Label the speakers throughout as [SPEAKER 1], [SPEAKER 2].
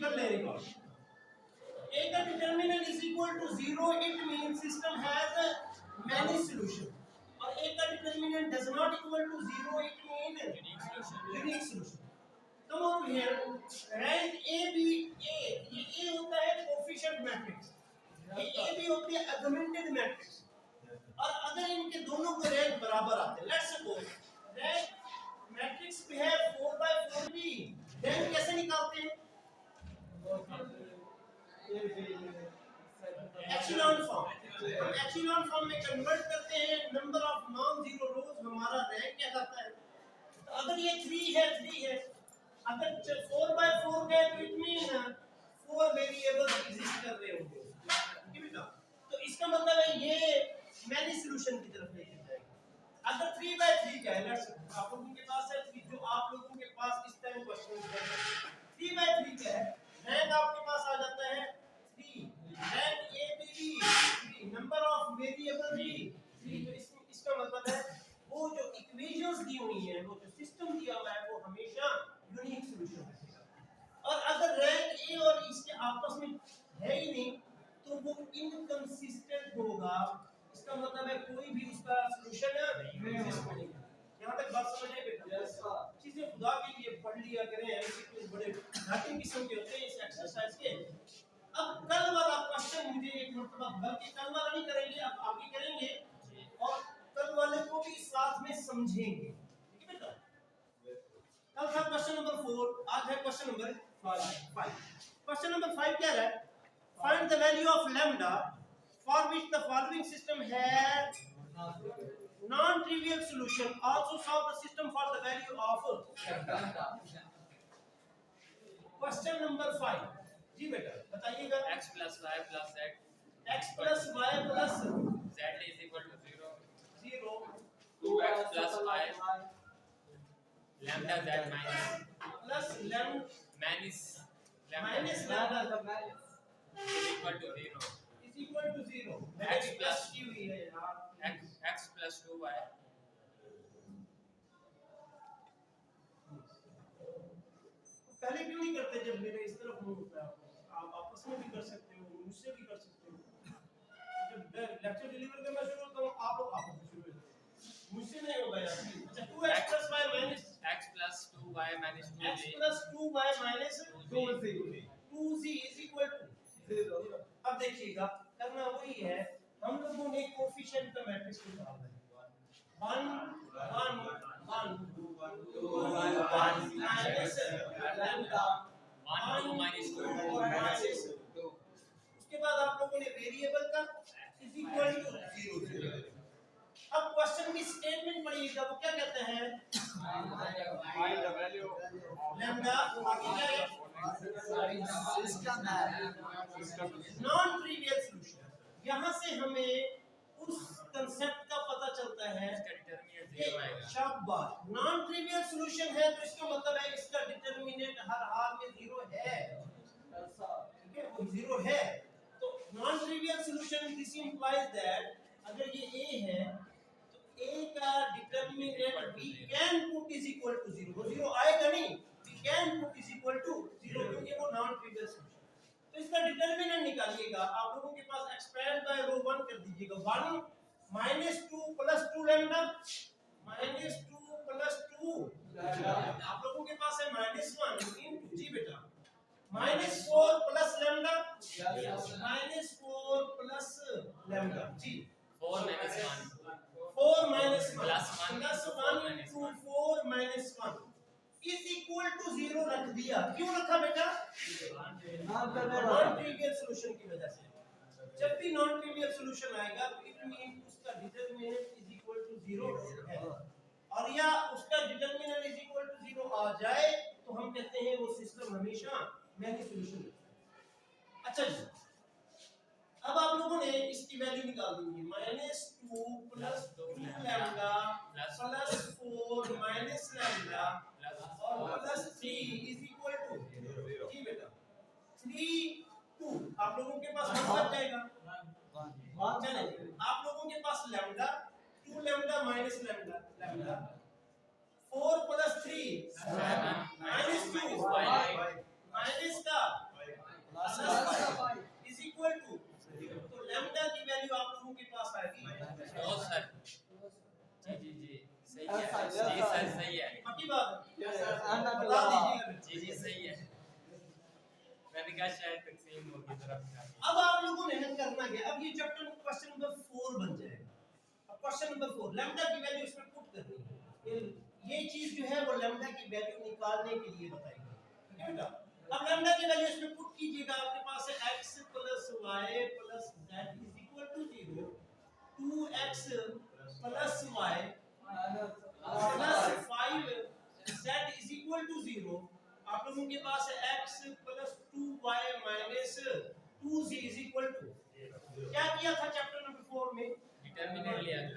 [SPEAKER 1] कर ले record. A का determinant is equal to 0, it means system has many solution. और A का determinant does not equal to 0, it means unique solution. Come over here, rank A B A, ये A होता है coefficient matrix, ये A B होती है augmented matrix, और अगर इनके दोनों को रैंक बराबर आते हैं, let's suppose रैंक मैट्रिक्स पे है 4/4 भी, रैंक कैसे निकालते हैं? एचेलॉन फॉर्म, हम एचेलॉन फॉर्म में कन्वर्ट करते हैं, नंबर ऑफ नॉन जीरो रोज हमारा रैंक कहलाता है। तो अगर ये 3 है, अगर 4/4 है तो इट मीन 4 वेरिएबल्स एग्जिस्ट कर रहे होंगे, ठीक है बेटा? तो इसका मतलब है ये मैनी सॉल्यूशन की तरफ लेके जाएगा। अगर 3/3 का है, लेट्स आप लोगों के पास है 3, जो आप लोगों के पास इस टाइम क्वेश्चन है 3/3 का है, रैंक आपके पास आ जाता है 3, rank A B 3, number of variable भी 3। तो इसका मतलब है वो जो इक्वेशंस दी हुई हैं, वो जो सिस्टम दिया हुआ है, वो हमेशा यूनिक सॉल्यूशन रखेगा। और अगर रैंक ए और इसके आपस में है ही नहीं तो वो इनकंसिस्टेंट होगा। इसका मतलब है कोई भी उसका सॉल्यूशन नहीं एग्जिस्ट करेगा। यहां तक बात समझ आई बेटा? Yes sir. चीजें खुदा के लिए पढ़ लिया करें, ऐसे कुछ बड़े घाटी किस्म के होते हैं इस एक्सरसाइज के। अब कल वाला क्वेश्चन मुझे एक मर्तबा बल्कि कल वाला नहीं करेंगे, अब आगे करेंगे और कल वाले को भी साथ में समझेंगे, ठीक है बेटा? कल था क्वेश्चन नंबर 4, आज है क्वेश्चन नंबर 5। क्वेश्चन नंबर 5 क्या है? Find the value of lambda for which the following system has non-trivial solution. Also solve the system for the value of question number 5. जी बेटा बताइएगा।
[SPEAKER 2] x plus y plus z
[SPEAKER 1] x plus y plus
[SPEAKER 2] z is equal to 0
[SPEAKER 1] 2x
[SPEAKER 2] plus y lambda z minus
[SPEAKER 1] plus lambda
[SPEAKER 2] minus
[SPEAKER 1] minus lambda
[SPEAKER 2] is equal to 0
[SPEAKER 1] is equal to 0।
[SPEAKER 2] x plus
[SPEAKER 1] की हुई है यार,
[SPEAKER 2] x plus 2y
[SPEAKER 1] पहले क्यों नहीं करते जब मेरे इस तरफ मुंह होता है? आप आपस में भी कर सकते हो, मुझसे भी कर सकते हो। जब लेक्चर डिलीवर करना शुरू होता हूं आप लोग आप शुरू हो, मुझसे नहीं होगा यार। अच्छा 2x plus y minus
[SPEAKER 2] x plus 2y minus 2z
[SPEAKER 1] x plus 2y minus 2z is equal to 0। अब देखिएगा करना वही है, हम लोगों ने कोएफिशिएंट का मैट्रिक्स निकालना है 1 1 1 2 1 2 1 minus lambda
[SPEAKER 2] 1 2 minus 2
[SPEAKER 1] minus 2। उसके बाद आप लोगों ने वेरिएबल का इज इक्वल टू 0। अब क्वेश्चन की स्टेटमेंट पढ़िएगा, वो क्या कहते हैं?
[SPEAKER 3] Find the value of
[SPEAKER 1] lambda आगे क्या है? Non trivial solution. यहाँ से हमें उस कंसेप्ट का पता चलता है
[SPEAKER 2] इसका डिटरमिनेंट 0 आएगा।
[SPEAKER 1] शाबाश, नॉन ट्रिवियल सॉल्यूशन है तो इसका मतलब है इसका डिटरमिनेंट हर हाल में 0 है, ठीक है? वो 0 है। तो non trivial solution this implies that अगर ये a है तो a का determinant we can put is equal to 0। वो 0 आएगा नहीं, we can put is equal to 0 क्योंकि वो नॉन ट्रिवियल सॉल्यूशन। तो इसका डिटरमिनेंट निकालिएगा, आप लोगों के पास एक्सपैंड बाय रो 1 कर दीजिएगा। 1 minus 2 plus 2 lambda minus 2 plus 2 आप लोगों के पास है -1 into जी बेटा minus 4 plus lambda minus 4 plus lambda ji
[SPEAKER 2] 4 minus 1
[SPEAKER 1] 4 minus 1
[SPEAKER 2] plus 1
[SPEAKER 1] plus 1 into 4 minus 1 is equal to 0 रख दिया। क्यों रखा बेटा? नॉन ट्रिवियल सॉल्यूशन की वजह से। जब भी नॉन ट्रिवियल सॉल्यूशन आएगा तो इट मीन उसका डिटरमिनेंट इज इक्वल टू 0 है, और या उसका डिटरमिनेंट इज इक्वल टू 0 आ जाए तो हम कहते हैं वो सिस्टम हमेशा मैनी सॉल्यूशन है। अच्छा जी, अब आप लोगों ने इसकी वैल्यू निकाल दी है -2 plus 2 lambda plus 4 minus lambda और plus 3 is equal to जी बेटा 3 2 आप लोगों के पास वन बच जाएगा। चलिए आप लोगों के पास lambda 2 lambda minus lambda 4 plus 3 minus 2 minus का
[SPEAKER 2] तरीका शायद तकसीम होगी तरफ का।
[SPEAKER 1] अब आप लोगों ने करना क्या, अब ये चैप्टर क्वेश्चन नंबर 4 बन जाएगा। अब क्वेश्चन नंबर 4 लैम्डा की वैल्यू इसमें पुट करनी है। ये चीज जो है वो लैम्डा की वैल्यू निकालने के लिए बताई गई, ठीक है बेटा। अब लैम्डा की वैल्यू इसमें पुट कीजिएगा। आपके पास है x + y + z = 0, 2x + y + 5z = 0। आप लोगों के पास है x + 2y - 2z = क्या किया था चैप्टर नंबर 4 में?
[SPEAKER 2] डिटरमिनेंट लिया था।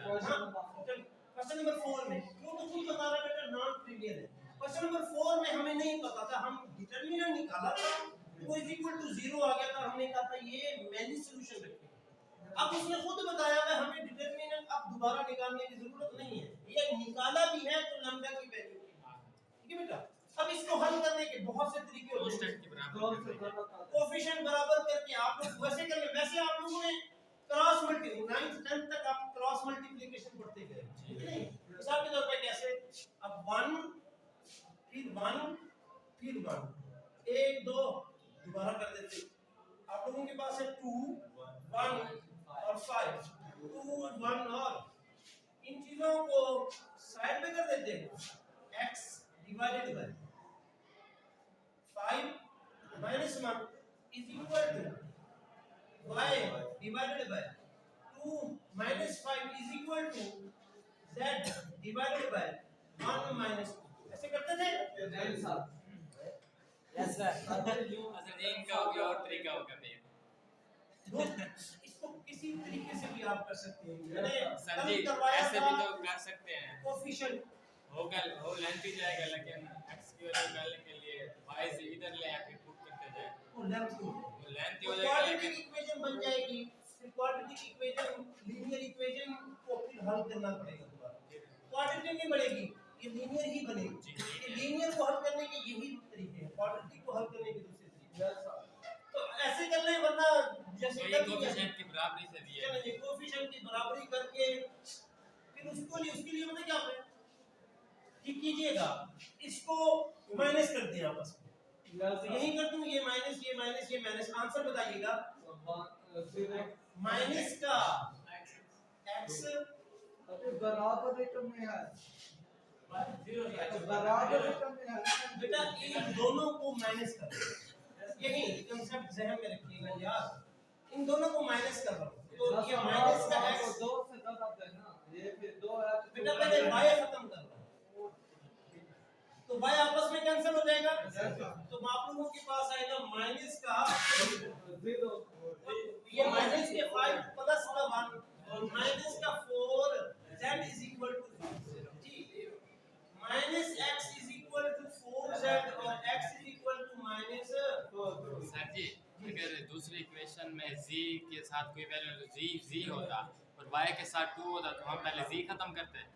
[SPEAKER 1] क्वेश्चन नंबर 4 में वो तो खुद बता रहा बेटा नॉन ट्रिवियल है। क्वेश्चन नंबर 4 में हमें नहीं पता था, हम डिटरमिनेंट निकाला था, वो = 0 आ गया था। हमने कहा था ये मैंने सॉल्यूशन रखे। अब उसने खुद बताया है हमें डिटरमिनेंट अब दोबारा निकालने की जरूरत नहीं है, ये निकाला भी है तो लैम्डा की वैल्यू ठीक है बेटा। अब इसको हल करने के बहुत से तरीके होते हैं।
[SPEAKER 2] कांस्टेंट के बराबर
[SPEAKER 1] कोएफिशिएंट बराबर करके आप लोग वैसे कर ले, वैसे आप लोगों ने क्रॉस मल्टीप्लिकेशन 9th 10th तक आप क्रॉस मल्टीप्लिकेशन पढ़ते गए, ठीक है। मिसाल के तौर पे कैसे, अब 1 फिर 1 फिर 1 1 2 दोबारा कर देते। आप लोगों के पास है 2 1 और 5 2 1 और इन चीजों को साइड में कर देते हैं। x divided by 5 - 1 is equal to y divided by 2 - 5 is equal to z divided by 1 - 2। ऐसे करते थे।
[SPEAKER 4] Yes sir.
[SPEAKER 2] असल में इनका कोई और तरीका होगा भैया।
[SPEAKER 1] इसको किसी तरीके से भी आप कर सकते हैं। मैंने
[SPEAKER 2] सर जी ऐसे भी तो कर सकते हैं।
[SPEAKER 1] कोएफिशिएंट
[SPEAKER 2] हो लेंथ ही जाएगा, लेकिन x की वैल्यू निकालने के लिए y से इधर ले आके पुट करते जाए
[SPEAKER 1] वो लेंथ हो
[SPEAKER 2] वो लेंथ ही हो जाएगा।
[SPEAKER 1] क्वाड्रेटिक
[SPEAKER 2] लेकिन
[SPEAKER 1] इक्वेशन बन जाएगी। फिर क्वाड्रेटिक इक्वेशन लीनियर इक्वेशन को फिर हल करना पड़ेगा दोबारा। क्वाड्रेटिक नहीं बढ़ेगी, ये लीनियर ही बनेगी। ये लीनियर को हल करने के यही तरीके हैं, क्वाड्रेटिक को हल करने के दूसरे तरीके। तो ऐसे कर ले, वरना जैसे
[SPEAKER 2] तो ये कोएफिशिएंट की बराबरी से दिया है।
[SPEAKER 1] चलिए कोएफिशिएंट की बराबरी करके फिर उसके लिए पता क्या करें कि कीजिएगा, इसको माइनस कर दिया आपस में। तो यही कर दूं, ये माइनस ये माइनस ये माइनस, आंसर बताइएगा। माइनस का x
[SPEAKER 4] बराबर रकम में है, बराबर रकम में है
[SPEAKER 1] बेटा, इन दोनों को माइनस कर, यही कांसेप्ट ज़हन में रखिएगा यार। इन दोनों को माइनस कर रहा हूं, तो ये माइनस का x
[SPEAKER 4] 2 से ज्यादा देना, ये फिर 2 है
[SPEAKER 1] बेटा पहले y खत्म कर रहा हूं, तो y आपस में कैंसिल हो जाएगा। तो आप लोगों के पास आएगा माइनस का
[SPEAKER 4] 0,
[SPEAKER 1] ये माइनस के 5 प्लस का 1 और माइनस का 4 z इज इक्वल टू 0। ठीक, minus x is equal to 4z और x is equal to minus.
[SPEAKER 2] Sir ji अगर दूसरी इक्वेशन में z के साथ कोई वैल्यू z होता और y के साथ 2 होता तो हम पहले z खत्म करते हैं।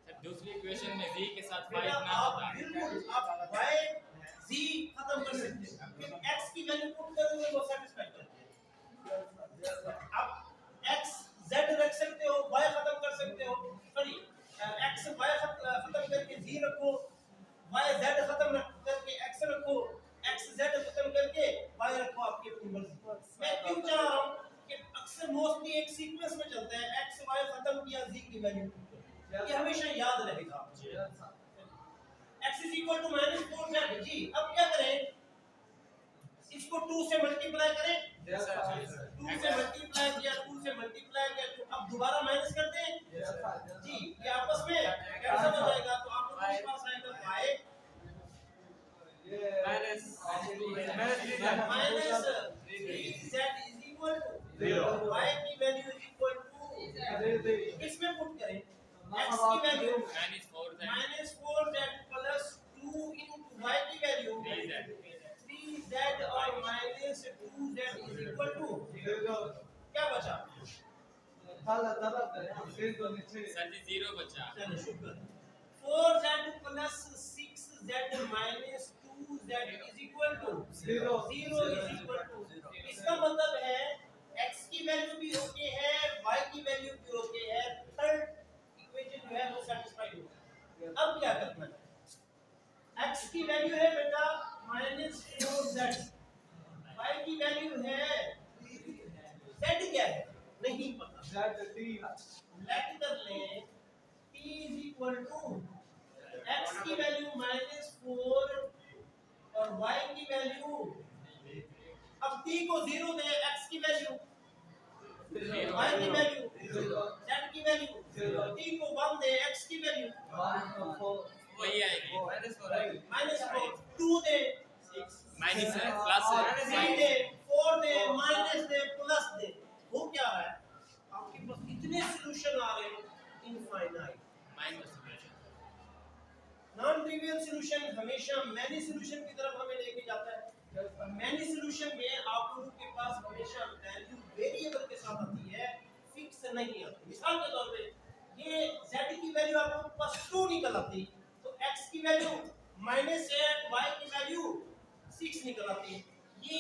[SPEAKER 2] सर दूसरी इक्वेशन में z के साथ 5 ना होता।
[SPEAKER 1] बिल्कुल आप y z खत्म कर सकते हैं, फिर x की वैल्यू पुट करोगे वो सेटिस्फाई करते हैं। आप x z रख सकते हो, y खत्म कर सकते हो, सॉरी x y खत्म करके z रखो, y z खत्म करके x रखो, x z खत्म करके y रखो, आपकी अपनी मर्जी। मैं क्यों चाह रहा हूं कि अक्सर मोस्टली एक सीक्वेंस में चलता है, x y खत्म किया z की वैल्यू, ये हमेशा याद रहेगा। x is equal to -4z। जी अब क्या करें, इसको 2 से मल्टीप्लाई करें। 2 से मल्टीप्लाई किया, 2 से मल्टीप्लाई किया, तो अब दोबारा माइनस कर दें। जी ये आपस में कैंसिल हो जाएगा, तो आप लोगों के पास आएगा y minus 3z is equal to 0। y की वैल्यू इज इक्वल टू, इसमें पुट करें x की value -4z plus 2 into y की वैल्यू 3z और -2z इज इक्वल टू क्या बचा?
[SPEAKER 2] सर जी 0 बचा।
[SPEAKER 1] चलिए शुक्र। 4z plus 6z minus 2z is equal to 0 is equal to. इसका मतलब है x की वैल्यू भी ओके है, y की वैल्यू भी ओके है, थर्ड इक्वेशन जो है वो सैटिस्फाइड हो गया। अब क्या करना है, x की वैल्यू है बेटा -4z, y की वैल्यू है z क्या है नहीं पता,
[SPEAKER 4] Z D है।
[SPEAKER 1] लेट कर लें t is equal to x की वैल्यू -4 और y की वैल्यू, अब t को 0 दे, x की वैल्यू, y की वैल्यू, z की वैल्यू, t को 1 दे, x की वैल्यू
[SPEAKER 2] वही आएगी
[SPEAKER 1] -4, 2 दे,
[SPEAKER 2] माइनस है प्लस है
[SPEAKER 1] 3 दे, 4 दे, माइनस दे, प्लस दे, वो क्या है आपके पास इतने सॉल्यूशन आ रहे हैं infinite.
[SPEAKER 2] Minus
[SPEAKER 1] non trivial solution हमेशा मैनी सॉल्यूशन की तरफ हमें लेके जाता है। मैनी सॉल्यूशन में आप लोगों के पास हमेशा वैल्यू वेरिएबल के साथ आती है, फिक्स नहीं आती। मिसाल के तौर पे ये z की वैल्यू आप लोगों के पास 2 निकल आती, तो x की वैल्यू माइनस है, y की वैल्यू 6 निकल आती है। ये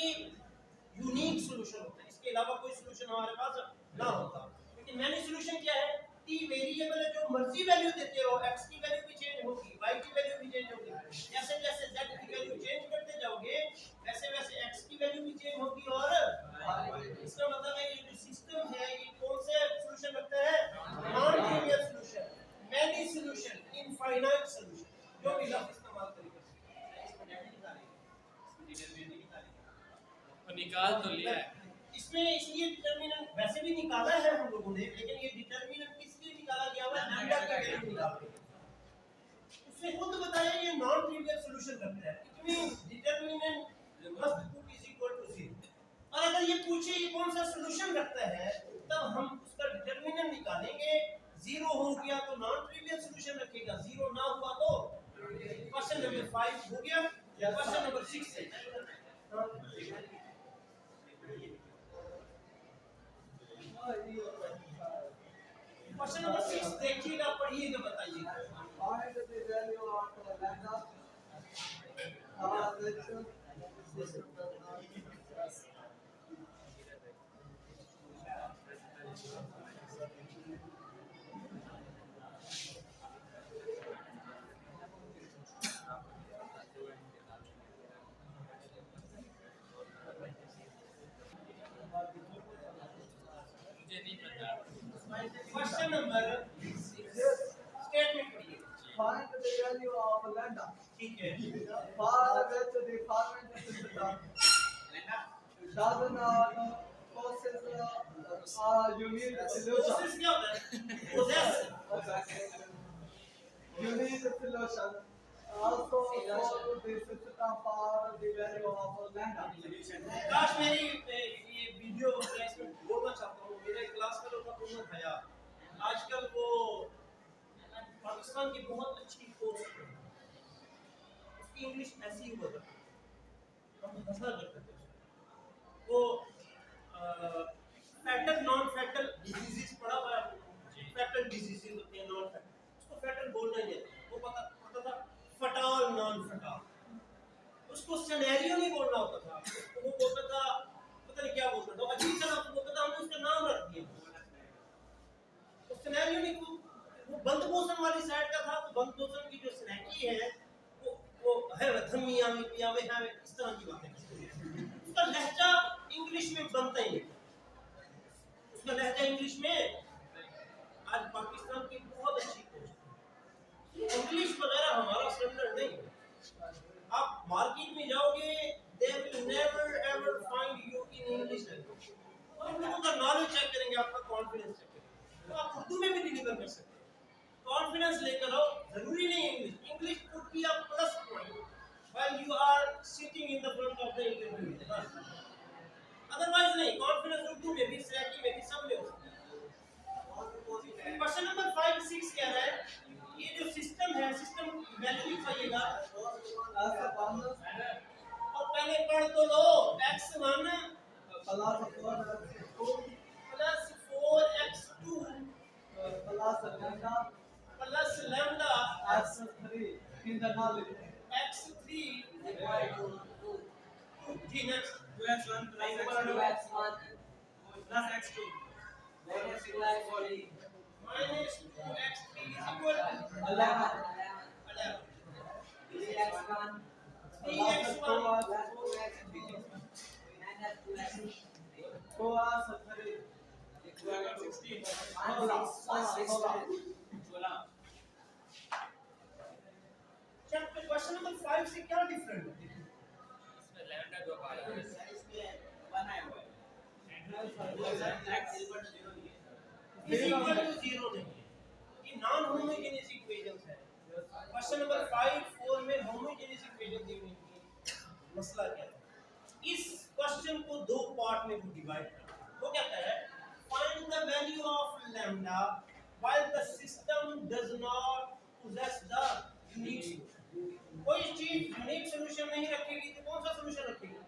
[SPEAKER 1] यूनिक सॉल्यूशन होता है, इसके अलावा कोई सॉल्यूशन हमारे पास ना होता। लेकिन मैनी सॉल्यूशन क्या है, t वेरिएबल है, जो मर्जी वैल्यू देते रहो, x की वैल्यू भी चेंज होगी, y की वैल्यू भी चेंज होगी। जैसे जैसे z की वैल्यू चेंज करते जाओगे वैसे वैसे x की वैल्यू भी चेंज होगी। और इसका मतलब है ये जो सिस्टम है ये कौन से सॉल्यूशन रखता है, non trivial solution, many solution, infinite solution, जो भी लफ्ज इस्तेमाल करेंगे इसमें डेटा निकालेंगे।
[SPEAKER 2] तो निकाल तो लिया है
[SPEAKER 1] इसमें इसलिए डिटरमिनेंट वैसे भी निकाला है हम लोगों ने, लेकिन ये डिटरमिनेंट किस लिए निकाला गया हुआ है, लैम्डा की वैल्यू निकाल रहे हैं। उसने खुद बताया ये नॉन ट्रिवियल सॉल्यूशन रखता है, it means determinant must put is equal to 0। और अगर ये पूछे ये कौन सा सॉल्यूशन रखता है, तब हम उसका डिटरमिनेंट निकालेंगे। 0 हो गया तो नॉन ट्रिवियल सॉल्यूशन रखेगा, 0 ना हुआ तो क्वेश्चन नंबर 5 हो गया, या क्वेश्चन नंबर 6 है। क्वेश्चन नंबर 6 देखिएगा, पढ़िएगा, बताइएगा।
[SPEAKER 4] Find the value of the lambda
[SPEAKER 2] मुझे नहीं पता
[SPEAKER 1] क्वेश्चन नंबर स्टेटमेंट पढ़िए।
[SPEAKER 4] Find the value of lambda.
[SPEAKER 1] ठीक है,
[SPEAKER 4] For which the formant system does not possess a unique solution.
[SPEAKER 1] Process क्या होता है, process
[SPEAKER 4] Unique solution. Also for the system for the value of lambda.
[SPEAKER 1] काश मेरी ये video class में बोलना चाहता हूँ, मेरा एक क्लास फेलो था मोहम्मद हया, आजकल वो पाकिस्तान की बहुत अच्छी कोर्स है, उसकी इंग्लिश ऐसी ही हुआ करती है, हम हंसा करते थे उसको। वो फैटल नॉन फैटल डिजीजेस पढ़ा हुआ है, फैटल डिजीजेस होती है, नॉन फैटल, उसको फैटल बोलना ही नहीं, वो पता था फटाल नॉन फटाल, उसको सिनेरियो नहीं बोलना होता था, तो वो बोलता था पता नहीं क्या बोलता था, अजीब सा नाम बोलता था, हमने उसका नाम रख दिया। तो सिनेरियो नहीं, वो बंद पोषण वाली साइड का था, तो बंद पोषण की जो स्नैकी है वो है धमिया में पिया में है, इस तरह की बातें करते हैं। उसका लहजा इंग्लिश में बनता ही नहीं, उसका लहजा इंग्लिश में, आज पाकिस्तान की बहुत अच्छी कोर्स, इंग्लिश वगैरह हमारा स्टैंडर्ड नहीं है। आप मार्केट में जाओगे, they will never ever find you in English language। आप लोगों का नॉलेज चेक करेंगे, आपका कॉन्फिडेंस चेक करेंगे, तो आप उर्दू में भी डिलीवर कर सकते हैं। कॉन्फिडेंस लेकर आओ, जरूरी नहीं English, English could be a plus point while you are sitting in the front of the interview, otherwise नहीं। कॉन्फिडेंस उर्दू में भी, सैकी में भी, सब में हो सकता है। क्वेश्चन नंबर 5 6 कह रहा है ये जो सिस्टम है, सिस्टम वैल्यू लिखिएगा और पहले पढ़ तो लो, x1 plus 4x2 plus lambda x3 जी next minus 2x3 is equal to 11। Question number 5 से क्या डिफरेंट है?
[SPEAKER 2] इसमें लैम्डा दो बार है।
[SPEAKER 1] इज इक्वल टू 0 नहीं है, ये नॉन होमोजेनियस इक्वेशंस है। क्वेश्चन नंबर 5 4 में होमोजेनियस इक्वेशन दी हुई थी। मसला क्या है? इस क्वेश्चन को दो पार्ट में डिवाइड करना है। वो कहता है find the value of lambda while the system does not possess the unique solution। कोई चीज यूनिक सॉल्यूशन नहीं रखेगी तो कौन सा सॉल्यूशन रखेगी?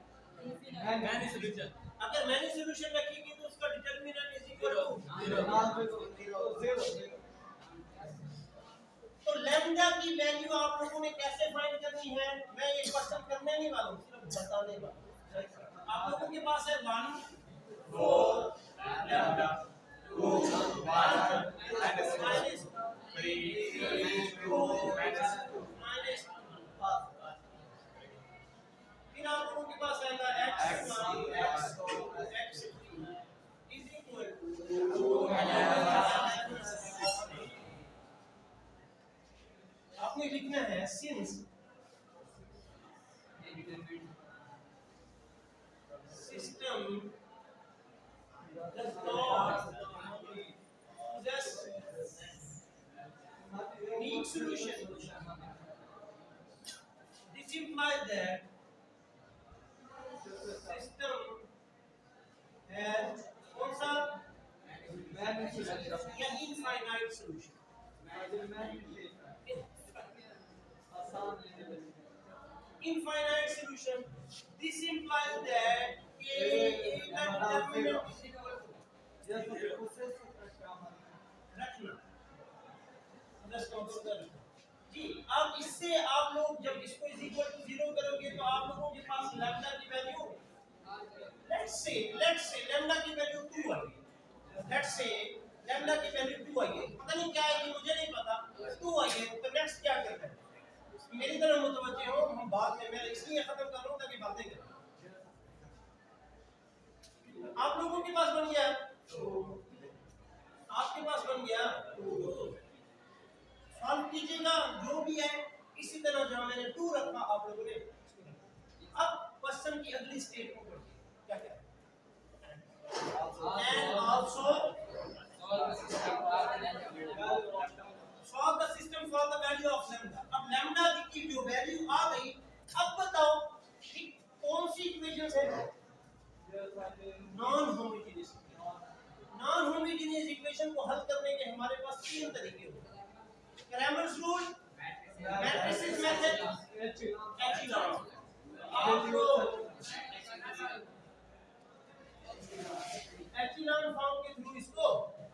[SPEAKER 3] मैंने सॉल्यूशन
[SPEAKER 1] अगर मैंने सॉल्यूशन रखेगी तो उसका डिटरमिनेंट इज इक्वल टू
[SPEAKER 4] 0
[SPEAKER 1] तो लैम्डा की वैल्यू आप लोगों ने कैसे फाइंड करनी है? मैं ये क्वेश्चन करने नहीं वाला हूं, सिर्फ बताने वाला हूं। आप लोगों के पास है 1 4 लैम्डा 2 1 माइनस 3 2 माइनस फिर आप लोगों के पास आएगा x1 x2 x3 is equal to आपने लिखना है since system does not possess unique solution, this implies that system has कौन सा या infinite solution। Infinite solution, this implies that a determinant is equal to रखना जी। अब इससे आप लोग जब इसको इज इक्वल टू 0 करोगे तो आप लोगों के पास लैम्डा की वैल्यू लेट्स से लैम्डा की वैल्यू 2 आई है। लेट्स से लैम्डा की वैल्यू 2 आई है, पता नहीं क्या है, मुझे नहीं पता, 2 आई है। तो नेक्स्ट क्या करना है? मेरी तरफ मुतवज्जे हो, हम बाद में, मैं इसलिए खत्म कर रहा हूं ताकि बातें करें। आप लोगों के पास बन गया, आपके पास बन गया, सॉल्व कीजिएगा जो भी है इसी तरह जहां मैंने 2 रखा आप लोगों ने। अब क्वेश्चन की अगली स्टेट को पढ़िए, क्या क्या and also solve the system for the value of lambda। अब लैम्डा की जो वैल्यू आ गई, अब बताओ कि कौन सी इक्वेशन है? Non homogeneous. Non homogeneous equation को हल करने के हमारे पास 3 तरीके होते हैं। Cramer's rule, matrices method, echelon. आपको एचलॉन फॉर्म के थ्रू इसको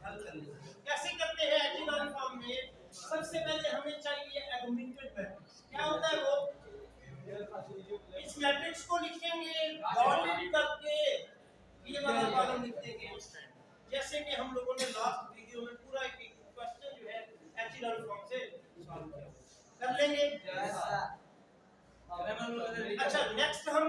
[SPEAKER 1] हल कर लेंगे। कैसे करते हैं एचलॉन फॉर्म में? सबसे पहले हमें चाहिए एगुमेंटेड मैट्रिक्स। क्या होता है वो? इस मैट्रिक्स को लिखेंगे डॉट करके, ये वाला कॉलम लिख देंगे, जैसे कि हम लोगों ने लास्ट वीडियो में पूरा एक क्वेश्चन जो है एचलॉन फॉर्म से सॉल्व किया, कर लेंगे। अच्छा, नेक्स्ट हम